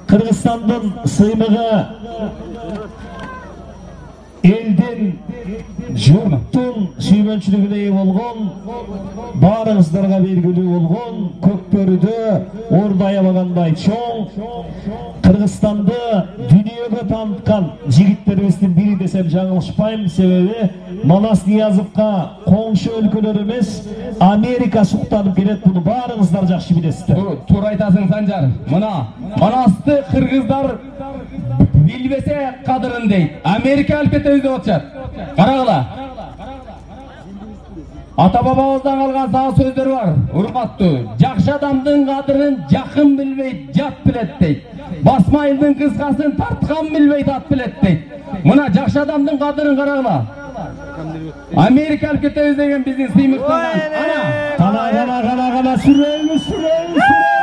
Kırgızstan'dan sıymığı elden jurttun sүйбөнчүлүгүнө ээ болгон баарыңыздарга белгилүү болгон көкбөрүдө орду аябагандай чоң Кыргызстанды дүйнөгө тааныткан жигиттерибиздин бири десем жаңылышпайм. Себеби Манас Ниязовго коңшу өлкөлөр эмес Америка суктанып келет. Буну баарыңыздар жакшы билесиздер. Туура айтасың Санжар. Мына Манасты кыргыздар билбесе кадырын дейт. Америка алпете өйдө атышат. Карагыла. Ата бабабыздан калган сага сөздөр бар. Урматтуу, жакшы адамдын кадырын жакын билбейт, жат билет дейт. Басмайылдын кыскасын тарткан билбейт, ат билет дейт. Мына жакшы адамдын кадырын карагыла. Америка алпете деген биздин сыймыктан. Ана сүрөйүңүз.